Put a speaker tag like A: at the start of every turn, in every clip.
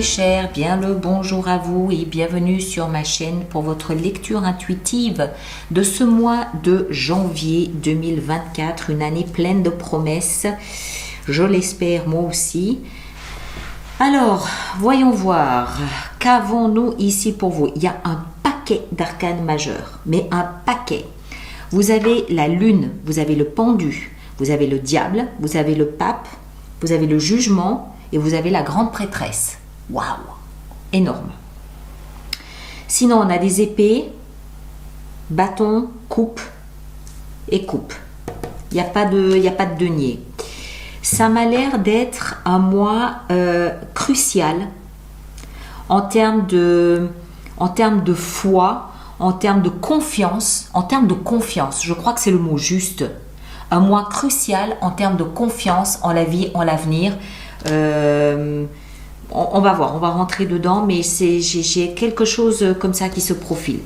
A: chers, bien le bonjour à vous et bienvenue sur ma chaîne pour votre lecture intuitive de ce mois de janvier 2024, une année pleine de promesses, je l'espère moi aussi. Alors, voyons voir, qu'avons-nous ici pour vous? Il y a un paquet d'arcanes majeurs, mais un paquet. Vous avez la lune, vous avez le pendu, vous avez le diable, vous avez le pape, vous avez le jugement et vous avez la grande prêtresse. Waouh, énorme. Sinon, on a des épées, bâton, coupe et coupe. Il n'y a pas de denier. Ça m'a l'air d'être un mois crucial en termes de foi, en termes de confiance, je crois que c'est le mot juste. Un mois crucial en termes de confiance en la vie, en l'avenir. On va voir, on va rentrer dedans, mais j'ai quelque chose comme ça qui se profile.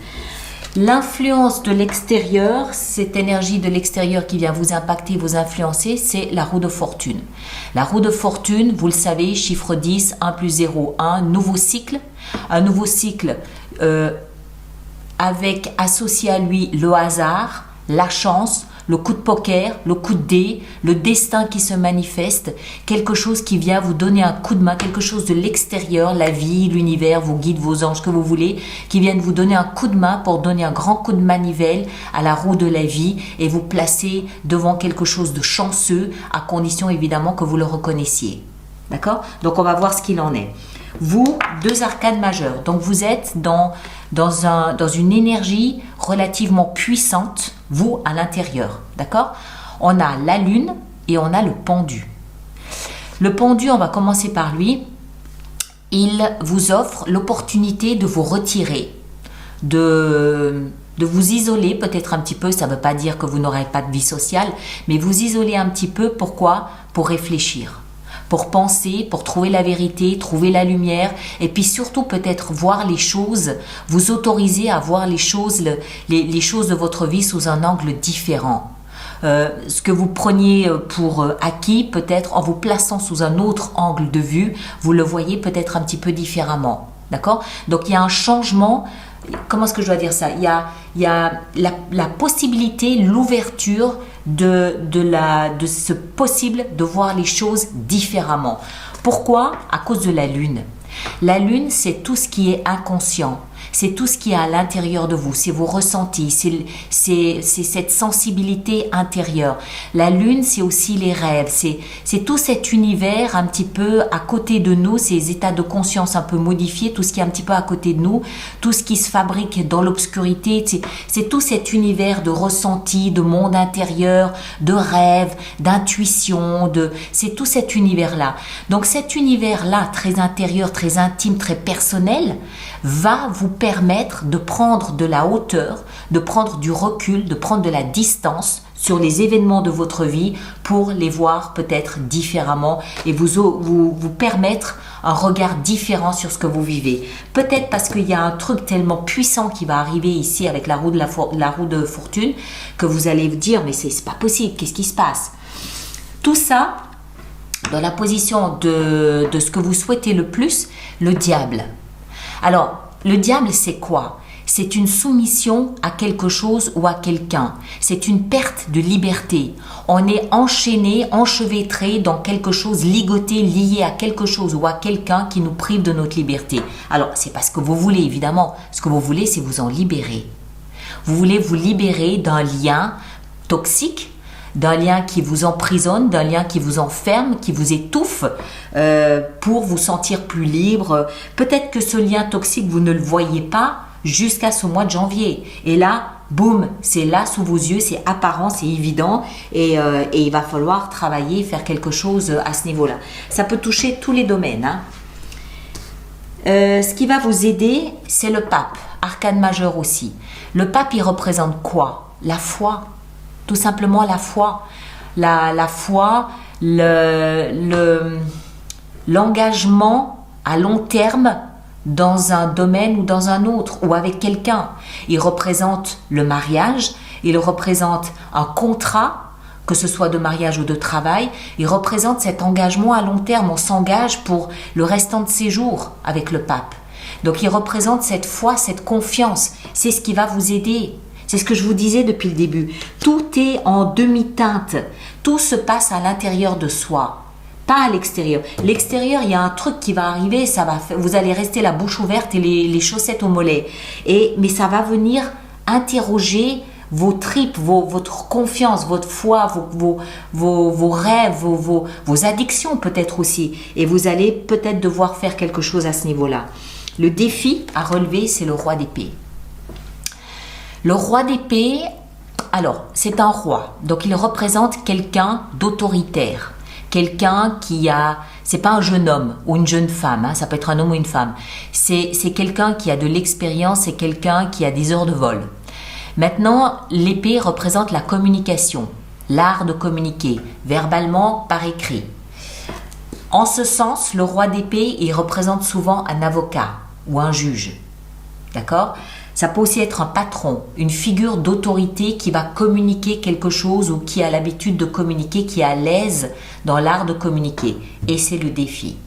A: L'influence de l'extérieur, cette énergie de l'extérieur qui vient vous impacter, vous influencer, c'est la roue de fortune. La roue de fortune, vous le savez, chiffre 10, 1 plus 0, 1, nouveau cycle. Un nouveau cycle avec associé à lui le hasard, la chance, le coup de poker, le coup de dé, le destin qui se manifeste, quelque chose qui vient vous donner un coup de main, quelque chose de l'extérieur, la vie, l'univers, vos guides, vos anges, que vous voulez, qui viennent vous donner un coup de main pour donner un grand coup de manivelle à la roue de la vie et vous placer devant quelque chose de chanceux, à condition évidemment que vous le reconnaissiez. D'accord? Donc on va voir ce qu'il en est. Vous, deux arcanes majeurs, donc vous êtes dans une énergie relativement puissante, vous, à l'intérieur, d'accord? On a la lune et on a le pendu. Le pendu, on va commencer par lui. Il vous offre l'opportunité de vous retirer, de vous isoler peut-être un petit peu. Ça ne veut pas dire que vous n'aurez pas de vie sociale, mais vous isoler un petit peu. Pourquoi? Pour réfléchir, pour penser, pour trouver la vérité, trouver la lumière, et puis surtout peut-être voir les choses, vous autoriser à voir les choses de votre vie sous un angle différent. Ce que vous preniez pour acquis, peut-être en vous plaçant sous un autre angle de vue, vous le voyez peut-être un petit peu différemment. D'accord? Donc il y a un changement. Comment est-ce que je dois dire ça? Il y a la possibilité, l'ouverture de ce possible de voir les choses différemment. Pourquoi? À cause de la lune. La lune, c'est tout ce qui est inconscient. C'est tout ce qui est à l'intérieur de vous, c'est vos ressentis, c'est cette sensibilité intérieure. La lune, c'est aussi les rêves, c'est tout cet univers un petit peu à côté de nous, ces états de conscience un peu modifiés, tout ce qui est un petit peu à côté de nous, tout ce qui se fabrique dans l'obscurité, c'est tout cet univers de ressenti, de monde intérieur, de rêve, d'intuition, c'est tout cet univers-là. Donc cet univers-là, très intérieur, très intime, très personnel, va vous permettre de prendre de la hauteur, de prendre du recul, de prendre de la distance sur les événements de votre vie pour les voir peut-être différemment et vous permettre un regard différent sur ce que vous vivez. Peut-être parce qu'il y a un truc tellement puissant qui va arriver ici avec la roue de fortune que vous allez vous dire mais c'est pas possible, qu'est-ce qui se passe? Tout ça dans la position de ce que vous souhaitez le plus, le diable. Alors, le diable, c'est quoi? C'est une soumission à quelque chose ou à quelqu'un. C'est une perte de liberté. On est enchaîné, enchevêtré dans quelque chose, ligoté, lié à quelque chose ou à quelqu'un qui nous prive de notre liberté. Alors, c'est pas ce que vous voulez, évidemment. Ce que vous voulez, c'est vous en libérer. Vous voulez vous libérer d'un lien toxique, d'un lien qui vous emprisonne, d'un lien qui vous enferme, qui vous étouffe pour vous sentir plus libre. Peut-être que ce lien toxique, vous ne le voyez pas jusqu'à ce mois de janvier. Et là, boum, c'est là sous vos yeux, c'est apparent, c'est évident et il va falloir travailler, faire quelque chose à ce niveau-là. Ça peut toucher tous les domaines. Ce qui va vous aider, c'est le pape, arcane majeur aussi. Le pape, il représente quoi? La foi. Tout simplement la foi. La foi, l'engagement à long terme dans un domaine ou dans un autre ou avec quelqu'un. Il représente le mariage, il représente un contrat que ce soit de mariage ou de travail, il représente cet engagement à long terme. On s'engage pour le restant de ses jours avec le pape. Donc il représente cette foi, cette confiance. C'est ce qui va vous aider. C'est ce que je vous disais depuis le début. Tout est en demi-teinte. Tout se passe à l'intérieur de soi, pas à l'extérieur. L'extérieur, il y a un truc qui va arriver, vous allez rester la bouche ouverte et les chaussettes au mollet. Mais ça va venir interroger vos tripes, votre confiance, votre foi, vos rêves, vos addictions peut-être aussi. Et vous allez peut-être devoir faire quelque chose à ce niveau-là. Le défi à relever, c'est le roi d'épée. Le roi d'épée, alors, c'est un roi. Donc, il représente quelqu'un d'autoritaire. Quelqu'un qui a... C'est pas un jeune homme ou une jeune femme, hein, ça peut être un homme ou une femme. C'est quelqu'un qui a de l'expérience, c'est quelqu'un qui a des heures de vol. Maintenant, l'épée représente la communication, l'art de communiquer, verbalement, par écrit. En ce sens, le roi d'épée, il représente souvent un avocat ou un juge. D'accord ? Ça peut aussi être un patron, une figure d'autorité qui va communiquer quelque chose ou qui a l'habitude de communiquer, qui est à l'aise dans l'art de communiquer. Et c'est le défi.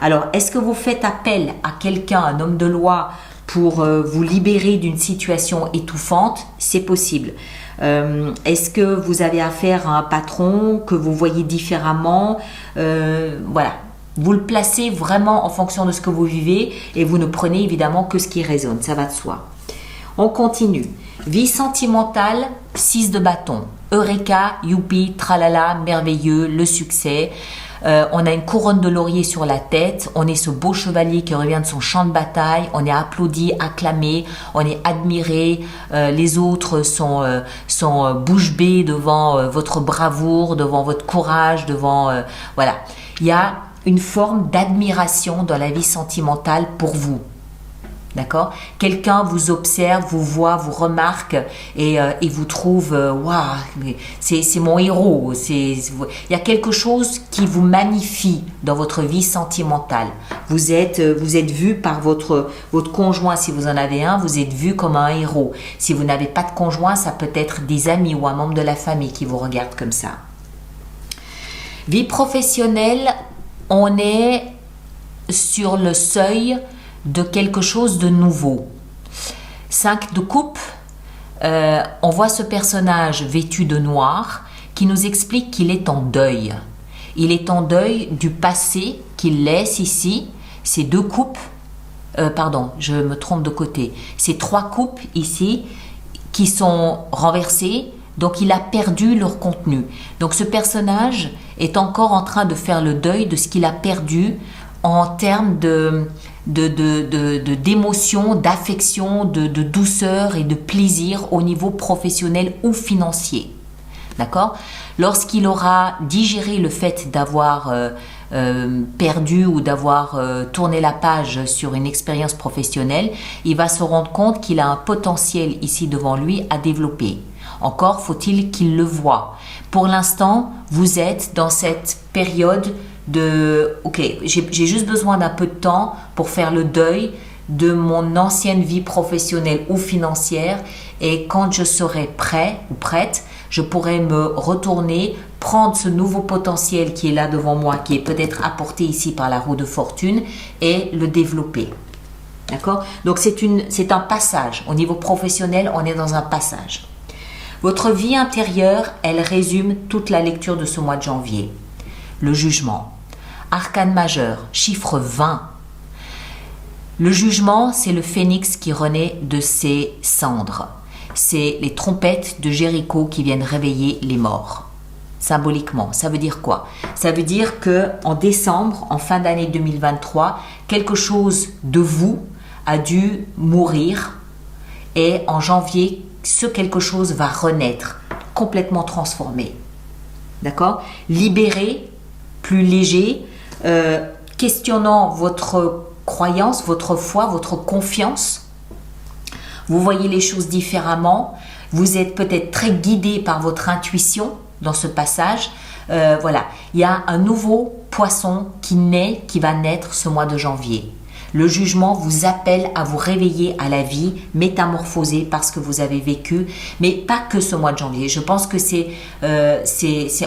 A: Alors, est-ce que vous faites appel à quelqu'un, un homme de loi, pour vous libérer d'une situation étouffante? C'est possible. Est-ce que vous avez affaire à un patron que vous voyez différemment? Voilà. Vous le placez vraiment en fonction de ce que vous vivez et vous ne prenez évidemment que ce qui résonne. Ça va de soi. On continue. Vie sentimentale, 6 de bâton. Eureka, youpi, tralala, merveilleux, le succès. On a une couronne de laurier sur la tête. On est ce beau chevalier qui revient de son champ de bataille. On est applaudi, acclamé. On est admiré. Les autres sont bouche bée devant votre bravoure, devant votre courage, devant... voilà. Il y a une forme d'admiration dans la vie sentimentale pour vous. D'accord ? Quelqu'un vous observe, vous voit, vous remarque et vous trouve waouh, c'est mon héros. Il y a quelque chose qui vous magnifie dans votre vie sentimentale. Vous êtes vu par votre conjoint, si vous en avez un, vous êtes vu comme un héros. Si vous n'avez pas de conjoint, ça peut être des amis ou un membre de la famille qui vous regarde comme ça. Vie professionnelle, on est sur le seuil de quelque chose de nouveau. 5 de coupe, on voit ce personnage vêtu de noir qui nous explique qu'il est en deuil. Il est en deuil du passé qu'il laisse ici. Ces 2 coupes, pardon, je me trompe de côté. Ces 3 coupes ici qui sont renversées, donc il a perdu leur contenu. Donc ce personnage est encore en train de faire le deuil de ce qu'il a perdu en termes d'émotion, d'affection, de douceur et de plaisir au niveau professionnel ou financier. D'accord ? Lorsqu'il aura digéré le fait d'avoir perdu ou d'avoir tourné la page sur une expérience professionnelle, il va se rendre compte qu'il a un potentiel ici devant lui à développer. Encore faut-il qu'il le voie. Pour l'instant, vous êtes dans cette période ok, j'ai juste besoin d'un peu de temps pour faire le deuil de mon ancienne vie professionnelle ou financière et quand je serai prêt ou prête, je pourrai me retourner, prendre ce nouveau potentiel qui est là devant moi, qui est peut-être apporté ici par la roue de fortune et le développer. D'accord ? Donc c'est un passage. Au niveau professionnel, on est dans un passage. Votre vie intérieure, elle résume toute la lecture de ce mois de janvier. Le jugement. Arcane majeur, chiffre 20. Le jugement, c'est le phénix qui renaît de ses cendres. C'est les trompettes de Jéricho qui viennent réveiller les morts. Symboliquement, ça veut dire quoi ? Ça veut dire qu'en décembre, en fin d'année 2023, quelque chose de vous a dû mourir et en janvier, ce quelque chose va renaître, complètement transformé. D'accord ? Libéré, plus léger, questionnant votre croyance, votre foi, votre confiance. Vous voyez les choses différemment. Vous êtes peut-être très guidé par votre intuition dans ce passage. Voilà, il y a un nouveau poisson qui va naître ce mois de janvier. Le jugement vous appelle à vous réveiller à la vie, métamorphoser par ce que vous avez vécu, mais pas que ce mois de janvier. Je pense que c'est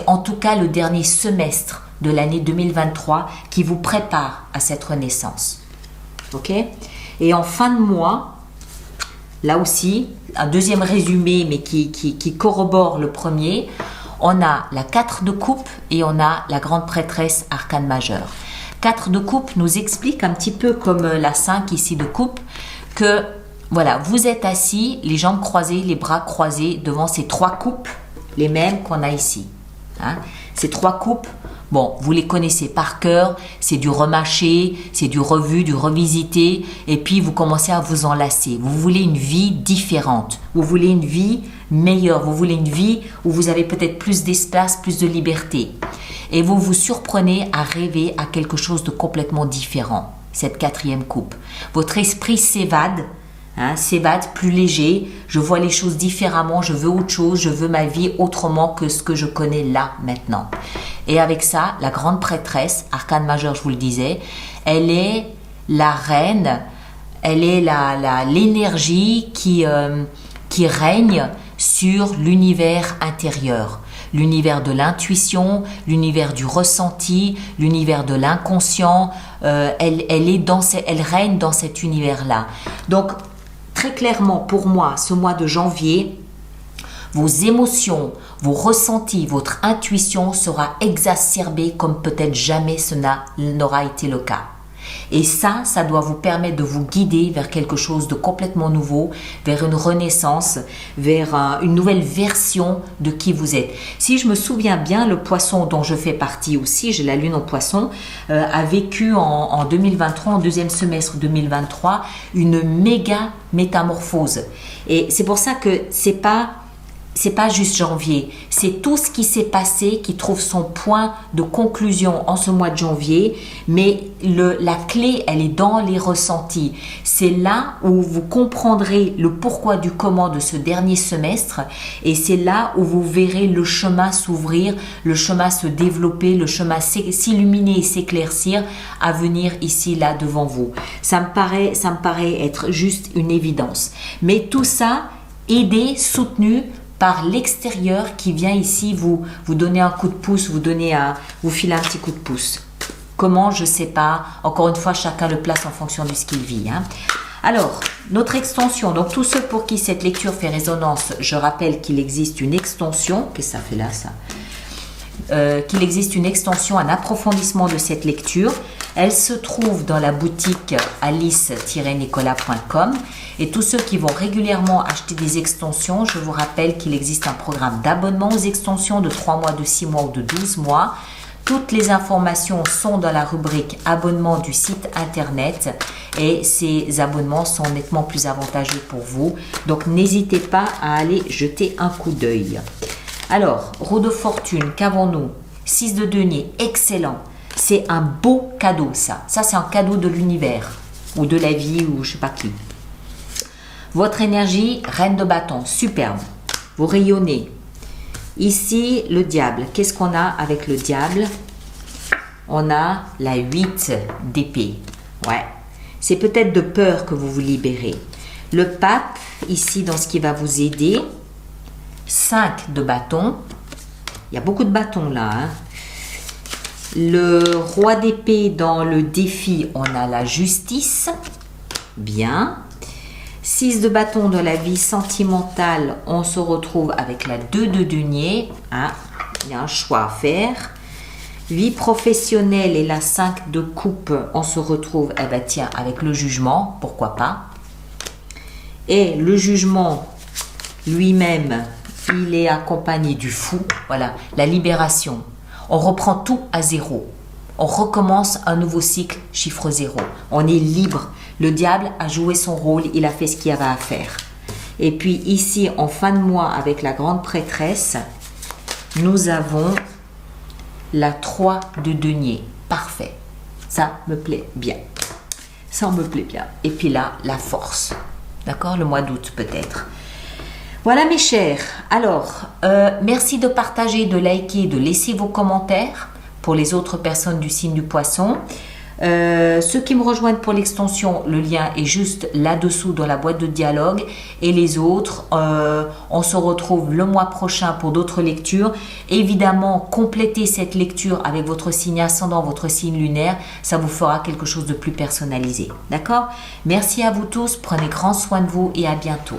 A: en tout cas le dernier semestre de l'année 2023 qui vous prépare à cette renaissance. Ok? Et en fin de mois, là aussi, un deuxième résumé, mais qui corrobore le premier, on a la 4 de coupe et on a la grande prêtresse arcane majeure. 4 de coupe nous explique un petit peu comme la 5 ici de coupe que voilà, vous êtes assis, les jambes croisées, les bras croisés devant ces 3 coupes, les mêmes qu'on a ici. Hein? Ces 3 coupes, bon, vous les connaissez par cœur, c'est du remâché, c'est du revu, du revisité, et puis vous commencez à vous enlacer. Vous voulez une vie différente, vous voulez une vie meilleure, vous voulez une vie où vous avez peut-être plus d'espace, plus de liberté. Et vous vous surprenez à rêver à quelque chose de complètement différent, cette 4e coupe. Votre esprit s'évade, s'évade plus léger, je vois les choses différemment, je veux autre chose, je veux ma vie autrement que ce que je connais là, maintenant. Et avec ça, la grande prêtresse, arcane majeure, je vous le disais, elle est la reine, elle est l'énergie qui règne sur l'univers intérieur. L'univers de l'intuition, l'univers du ressenti, l'univers de l'inconscient, elle règne dans cet univers-là. Donc, très clairement, pour moi, ce mois de janvier, vos émotions, vos ressentis, votre intuition sera exacerbée comme peut-être jamais ce n'aura été le cas. Et ça doit vous permettre de vous guider vers quelque chose de complètement nouveau, vers une renaissance, vers une nouvelle version de qui vous êtes. Si je me souviens bien, le poisson dont je fais partie aussi, j'ai la lune en poisson, a vécu en 2023, en deuxième semestre 2023, une méga métamorphose. Et c'est pour ça que c'est pas juste janvier, c'est tout ce qui s'est passé qui trouve son point de conclusion en ce mois de janvier, mais la clé, elle est dans les ressentis. C'est là où vous comprendrez le pourquoi du comment de ce dernier semestre et c'est là où vous verrez le chemin s'ouvrir, le chemin se développer, le chemin s'illuminer et s'éclaircir à venir ici, là, devant vous. Ça me paraît être juste une évidence. Mais tout ça, aidé, soutenu par l'extérieur qui vient ici vous donner un coup de pouce, vous filer un petit coup de pouce. Comment, je ne sais pas. Encore une fois, chacun le place en fonction de ce qu'il vit. Alors, notre extension, donc tous ceux pour qui cette lecture fait résonance, je rappelle qu'il existe une extension, qu'est-ce que ça fait là ça qu'il existe une extension, un approfondissement de cette lecture. Elle se trouve dans la boutique alice-nicolas.com et tous ceux qui vont régulièrement acheter des extensions, je vous rappelle qu'il existe un programme d'abonnement aux extensions de 3 mois, de 6 mois ou de 12 mois. Toutes les informations sont dans la rubrique abonnement du site internet et ces abonnements sont nettement plus avantageux pour vous. Donc n'hésitez pas à aller jeter un coup d'œil. Alors, roue de fortune, qu'avons-nous? 6 de denier, excellent. C'est un beau cadeau, ça. Ça, c'est un cadeau de l'univers ou de la vie ou je sais pas qui. Votre énergie, reine de bâton, superbe. Vous rayonnez. Ici, le diable. Qu'est-ce qu'on a avec le diable? On a la 8 d'épée. Ouais. C'est peut-être de peur que vous vous libérez. Le pape, ici, dans ce qui va vous aider. 5 de bâton. Il y a beaucoup de bâtons là. Le roi d'épée dans le défi, on a la justice. Bien. 6 de bâton dans la vie sentimentale, on se retrouve avec la 2 de denier. Il y a un choix à faire. Vie professionnelle et la 5 de coupe, on se retrouve avec le jugement, pourquoi pas. Et le jugement lui-même, il est accompagné du fou. Voilà, la libération. On reprend tout à zéro. On recommence un nouveau cycle, chiffre 0. On est libre. Le diable a joué son rôle, il a fait ce qu'il y avait à faire. Et puis ici, en fin de mois, avec la grande prêtresse, nous avons la 3 de denier. Parfait. Ça me plaît bien. Ça me plaît bien. Et puis là, la force. D'accord? Le mois d'août peut-être. Voilà mes chers. Alors, merci de partager, de liker, de laisser vos commentaires pour les autres personnes du signe du poisson. Ceux qui me rejoignent pour l'extension, le lien est juste là-dessous dans la boîte de dialogue. Et les autres, on se retrouve le mois prochain pour d'autres lectures. Évidemment, complétez cette lecture avec votre signe ascendant, votre signe lunaire. Ça vous fera quelque chose de plus personnalisé. D'accord? Merci à vous tous. Prenez grand soin de vous et à bientôt.